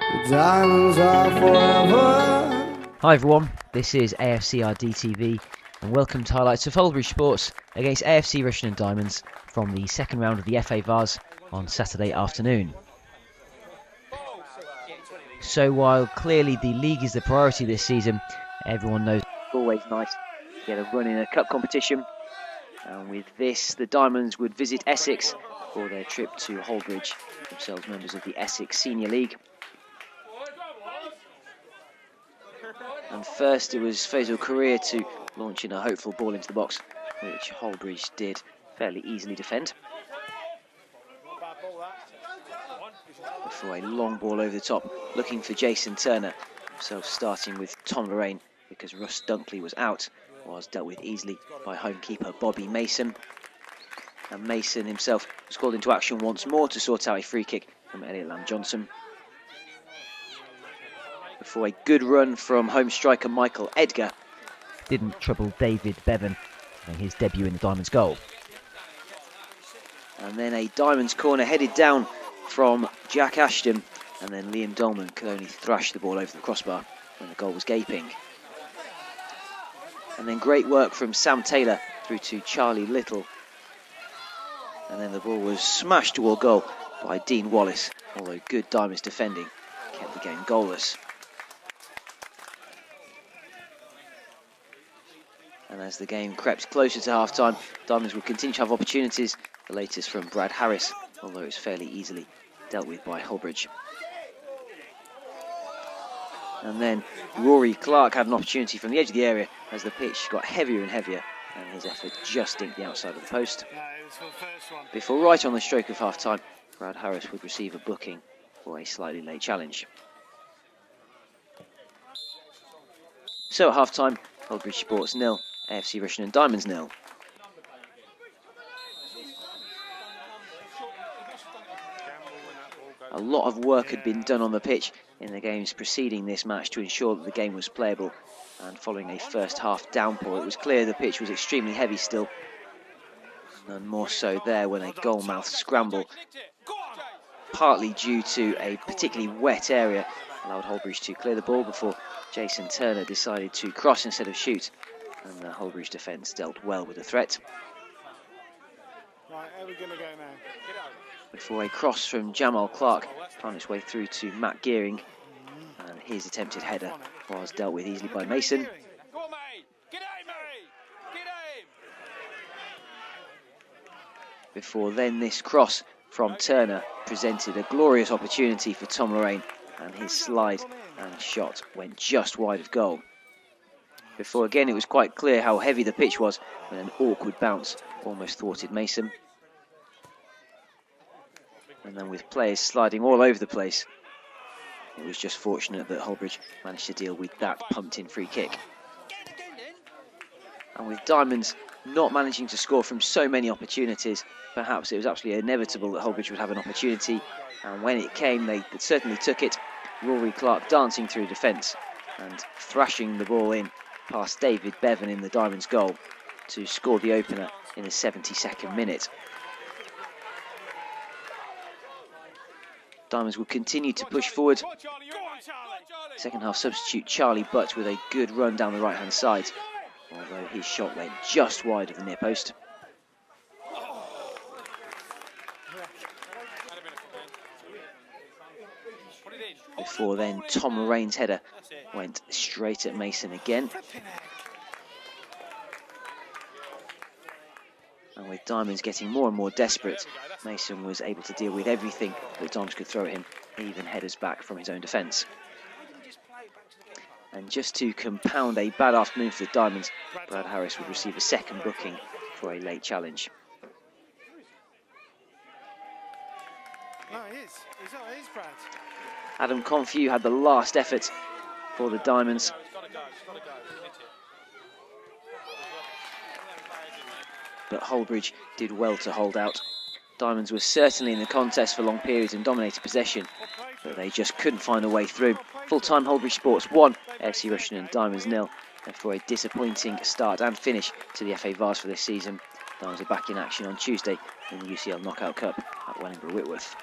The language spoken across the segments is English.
The diamonds are forever. Hi everyone, this is AFCRDTV and welcome to highlights of Hullbridge Sports against AFC Rushden Diamonds from the second round of the FA Vase on Saturday afternoon. So while clearly the league is the priority this season, everyone knows it's always nice to get a run in a cup competition. And with this, the Diamonds would visit Essex for their trip to Hullbridge, themselves members of the Essex Senior League. And first it was Faisal Korea to launch in a hopeful ball into the box, which Hullbridge did fairly easily defend. Before a long ball over the top, looking for Jason Turner, himself starting with Tom Lorraine because Russ Dunkley was out, was dealt with easily by home keeper Bobby Mason. And Mason himself was called into action once more to sort out a free kick from Elliot Lamb-Johnson. Before a good run from home striker Michael Edgar didn't trouble David Bevan in his debut in the Diamonds goal. And then a Diamonds corner headed down from Jack Ashton, and then Liam Dolman could only thrash the ball over the crossbar when the goal was gaping. And then great work from Sam Taylor through to Charlie Little. And then the ball was smashed toward goal by Dean Wallace, although good Diamonds defending kept the game goalless. And as the game crept closer to half-time, Diamonds would continue to have opportunities, the latest from Brad Harris, although it was fairly easily dealt with by Hullbridge. And then Rory Clark had an opportunity from the edge of the area as the pitch got heavier and heavier, and his effort just dinked the outside of the post. Before right on the stroke of half-time, Brad Harris would receive a booking for a slightly late challenge. So at half-time, Hullbridge Sports 0, AFC Rushden Diamonds 0. A lot of work had been done on the pitch in the games preceding this match to ensure that the game was playable, and following a first half downpour it was clear the pitch was extremely heavy still, and more so there when a goalmouth scramble, partly due to a particularly wet area, allowed Hullbridge to clear the ball before Jason Turner decided to cross instead of shoot, and the Hullbridge defence dealt well with the threat. Right, how are we going to go now? Before a cross from Jamal Clark found its way through to Matt Gearing, and his attempted header was dealt with easily by Mason. Before then this cross from Turner presented a glorious opportunity for Tom Lorraine, and his slide and shot went just wide of goal. Before again it was quite clear how heavy the pitch was when an awkward bounce almost thwarted Mason. And then with players sliding all over the place, it was just fortunate that Hullbridge managed to deal with that pumped in free kick. And with Diamonds not managing to score from so many opportunities, perhaps it was absolutely inevitable that Hullbridge would have an opportunity, and when it came they certainly took it. Rory Clark dancing through defence and thrashing the ball in past David Bevan in the Diamonds goal to score the opener in the 72nd minute. Diamonds would continue to push forward. Second half substitute Charlie Butt with a good run down the right hand side, although his shot went just wide of the near post. Before then Tom Lorraine's header went straight at Mason again. And with Diamonds getting more and more desperate, Mason was able to deal with everything that Diamonds could throw at him, even headers back from his own defence. And just to compound a bad afternoon for the Diamonds, Brad Harris would receive a second booking for a late challenge. No, it is. It is Brad. Adam Confew had the last effort for the Diamonds. But Hullbridge did well to hold out. Diamonds were certainly in the contest for long periods and dominated possession, but they just couldn't find a way through. Full-time Hullbridge Sports 1, AFC Rushden Diamonds 0, and for a disappointing start and finish to the FA Vase for this season, Diamonds are back in action on Tuesday in the UCL Knockout Cup at Wellingborough Whitworth.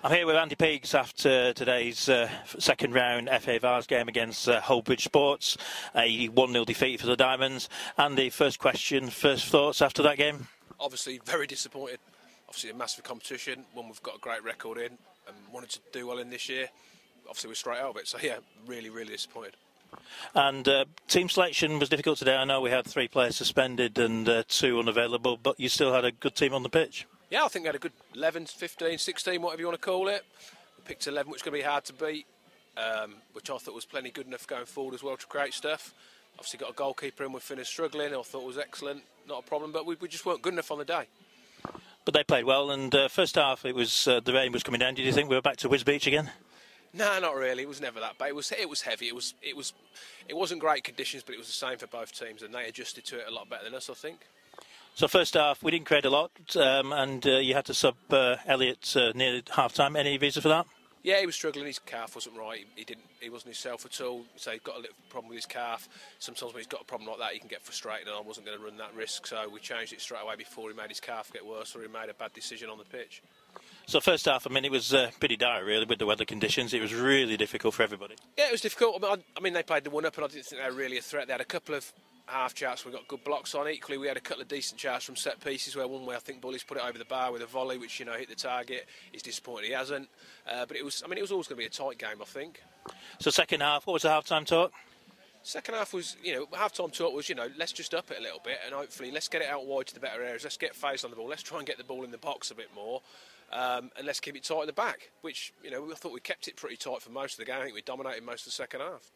I'm here with Andy Peaks after today's second round FA Vase game against Hullbridge Sports, a 1-0 defeat for the Diamonds. Andy, first question, first thoughts after that game? Obviously very disappointed. Obviously a massive competition, one we've got a great record in and wanted to do well in this year. Obviously we're straight out of it, so yeah, really disappointed. And team selection was difficult today. I know we had 3 players suspended and 2 unavailable, but you still had a good team on the pitch. Yeah, I think we had a good 11, 15, 16, whatever you want to call it. We picked 11, which is going to be hard to beat, which I thought was plenty good enough going forward as well to create stuff. Obviously got a goalkeeper in, we finished struggling, I thought was excellent, not a problem, but we just weren't good enough on the day. But they played well, and first half it was the rain was coming down. Did you think we were back to Wiz Beach again? No, not really. It was never that bad. It was heavy. It wasn't great conditions, but it was the same for both teams, and they adjusted to it a lot better than us, I think. So first half we didn't create a lot, and you had to sub Elliott near half-time. Any reason for that? Yeah, he was struggling. His calf wasn't right. He wasn't himself at all. So he's got a little problem with his calf. Sometimes when he's got a problem like that, he can get frustrated, and I wasn't going to run that risk. So we changed it straight away before he made his calf get worse or he made a bad decision on the pitch. So first half, I mean, it was pretty dire, really, with the weather conditions. It was really difficult for everybody. Yeah, it was difficult. I mean, they played the one up, and I didn't think they were really a threat. They had a couple of half charts. We got good blocks on. Equally, we had a couple of decent charts from set pieces. Where one way I think Bully's put it over the bar with a volley, which hit the target. He's disappointed he hasn't. But it was. I mean, it was always going to be a tight game, I think. So second half, what was the half-time talk? Second half was, half-time talk was, let's just up it a little bit, and hopefully let's get it out wide to the better areas. Let's get Face on the ball. Let's try and get the ball in the box a bit more. And let's keep it tight at the back, which, I thought we kept it pretty tight for most of the game. I think we dominated most of the second half.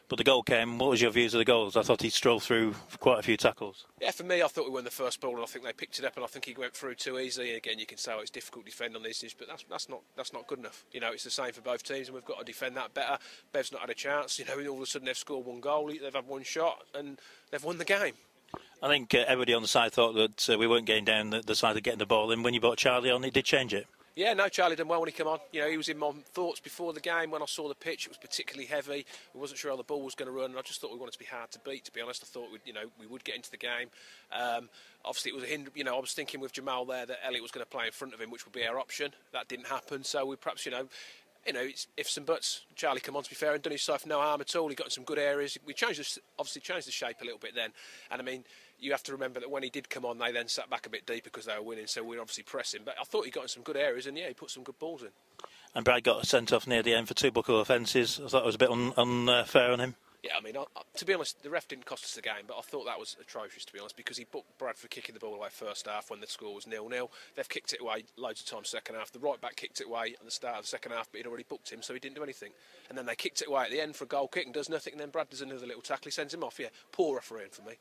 But the goal came. What was your views of the goals? I thought he strolled through quite a few tackles. Yeah, for me, I thought we won the first ball, and I think they picked it up, and I think he went through too easy. And again, you can say it's difficult to defend on these things, but that's not good enough. It's the same for both teams, and we've got to defend that better. Bev's not had a chance. All of a sudden they've scored one goal, they've had one shot, and they've won the game. I think everybody on the side thought that we weren't getting down the side of getting the ball in. When you brought Charlie on, it did change it. Yeah, no, Charlie done well when he came on. He was in my thoughts before the game. When I saw the pitch, it was particularly heavy. We wasn't sure how the ball was going to run, and I just thought we wanted to be hard to beat. To be honest, I thought we would get into the game. Obviously, it was a hinder. I was thinking with Jamal there that Elliott was going to play in front of him, which would be our option. That didn't happen, so we perhaps it's ifs and buts. Charlie come on, to be fair, and done himself no harm at all. He got in some good areas. We obviously changed the shape a little bit then, and I mean, you have to remember that when he did come on, they then sat back a bit deeper because they were winning, so we were obviously pressing. But I thought he got in some good areas, and yeah, he put some good balls in. And Brad got sent off near the end for 2 buckle offences. I thought it was a bit unfair on him. Yeah, I mean, to be honest, the ref didn't cost us the game, but I thought that was atrocious, to be honest, because he booked Brad for kicking the ball away first half when the score was 0-0. They've kicked it away loads of times second half. The right back kicked it away at the start of the second half, but he'd already booked him, so he didn't do anything. And then they kicked it away at the end for a goal kick and does nothing, and then Brad does another little tackle, he sends him off. Yeah, poor refereeing for me.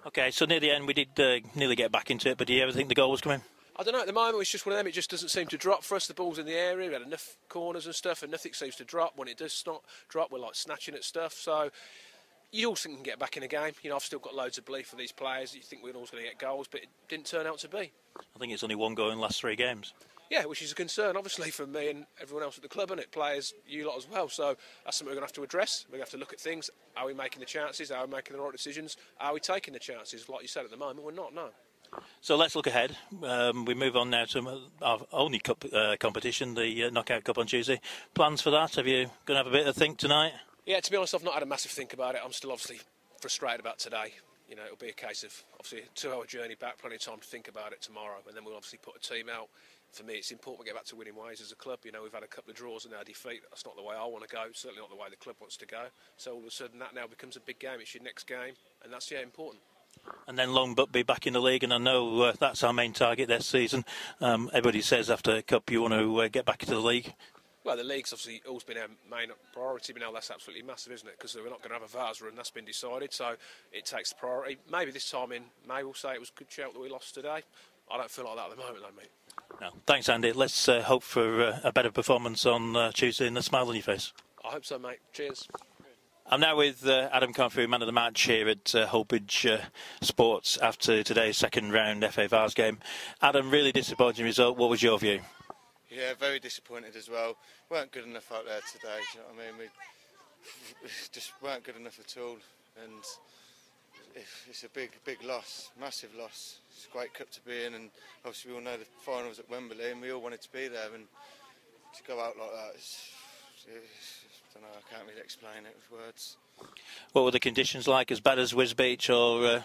OK, so near the end we did nearly get back into it, but do you ever think the goal was coming? I don't know, at the moment it's just one of them, it just doesn't seem to drop for us. The ball's in the area, we had enough corners and stuff, and nothing seems to drop. When it does not drop, we're like snatching at stuff, so you also can get back in a game. I've still got loads of belief for these players. You think we're always going to get goals, but it didn't turn out to be. I think it's only 1 goal in the last 3 games. Yeah, which is a concern, obviously, for me and everyone else at the club, and it players, you lot as well. So that's something we're going to have to address. We're going to have to look at things. Are we making the chances? Are we making the right decisions? Are we taking the chances? Like you said, at the moment, we're not, no. So let's look ahead. We move on now to our only cup competition, the Knockout Cup on Tuesday. Plans for that? Have you going to have a bit of a think tonight? Yeah, to be honest, I've not had a massive think about it. I'm still obviously frustrated about today. It'll be a case of obviously a 2-hour journey back, plenty of time to think about it tomorrow, and then we'll obviously put a team out. For me, it's important we get back to winning ways as a club. We've had a couple of draws and now defeat. That's not the way I want to go, certainly not the way the club wants to go. So all of a sudden that now becomes a big game. It's your next game, and that's important. And then Longbutt be back in the league, and I know that's our main target this season. Everybody says after Cup you want to get back into the league. Well, the league's obviously always been our main priority, but now that's absolutely massive, isn't it? Because we're not going to have a Vase run, that's been decided, so it takes the priority. Maybe this time in May we'll say it was a good shout that we lost today. I don't feel like that at the moment, though, mate. No. Thanks, Andy. Let's hope for a better performance on Tuesday and a smile on your face. I hope so, mate. Cheers. I'm now with Adam Confu, man of the match here at Hullbridge Sports after today's second round FA Vase game. Adam, really disappointing result. What was your view? Yeah, very disappointed as well. Weren't good enough out there today, do you know what I mean? We just weren't good enough at all, and it's a big loss, massive loss. It's a great cup to be in, and obviously we all know the final was at Wembley and we all wanted to be there, and to go out like that, I don't know, I can't really explain it with words. What were the conditions like? As bad as Wisbech, or?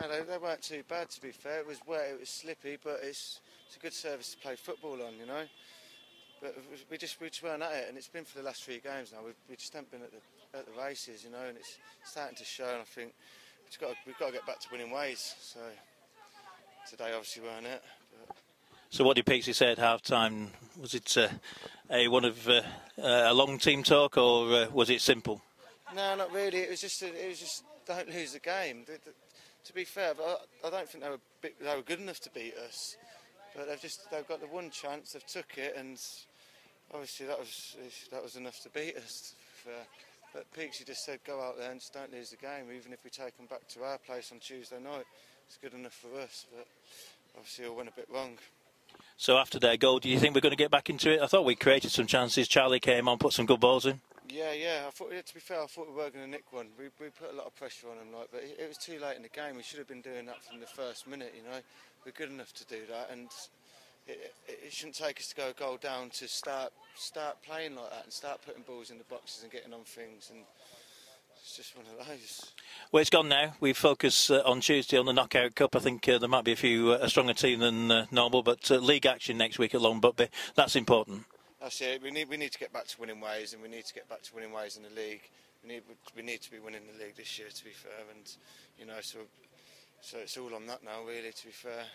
No, they weren't too bad, to be fair. It was wet, it was slippy, but it's a good surface to play football on, you know. But we just weren't at it, and it's been for the last 3 games now. We just haven't been at the races, you know, and it's starting to show. And I think we've got to get back to winning ways. So today obviously weren't it. But. So what did Peaksy say at half-time? Was it a long team talk, or was it simple? No, not really. It was just don't lose the game. To be fair, but I don't think they were good enough to beat us. But they've got the one chance, they've took it, and obviously that was enough to beat us. But Peaksy just said, go out there and just don't lose the game. Even if we take them back to our place on Tuesday night, it's good enough for us. But obviously it went a bit wrong. So after their goal, do you think we're going to get back into it? I thought we created some chances. Charlie came on, put some good balls in. Yeah. To be fair, I thought we were going to nick one. We put a lot of pressure on them, but it was too late in the game. We should have been doing that from the first minute. You know, we're good enough to do that, and it shouldn't take us to go a goal down to start playing like that and start putting balls in the boxes and getting on things. And it's just one of those. Well, it's gone now. We focus on Tuesday on the Knockout Cup. I think there might be a stronger team than normal, but league action next week at Long Butby, that's important. That's it. We need to get back to winning ways, and we need to get back to winning ways in the league. We need to be winning the league this year, to be fair, and you know, so it's all on that now, really, to be fair.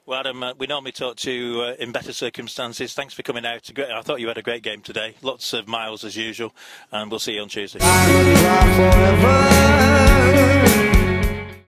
Well, Adam, we normally talk to you in better circumstances. Thanks for coming out. I thought you had a great game today. Lots of miles as usual, and we'll see you on Tuesday.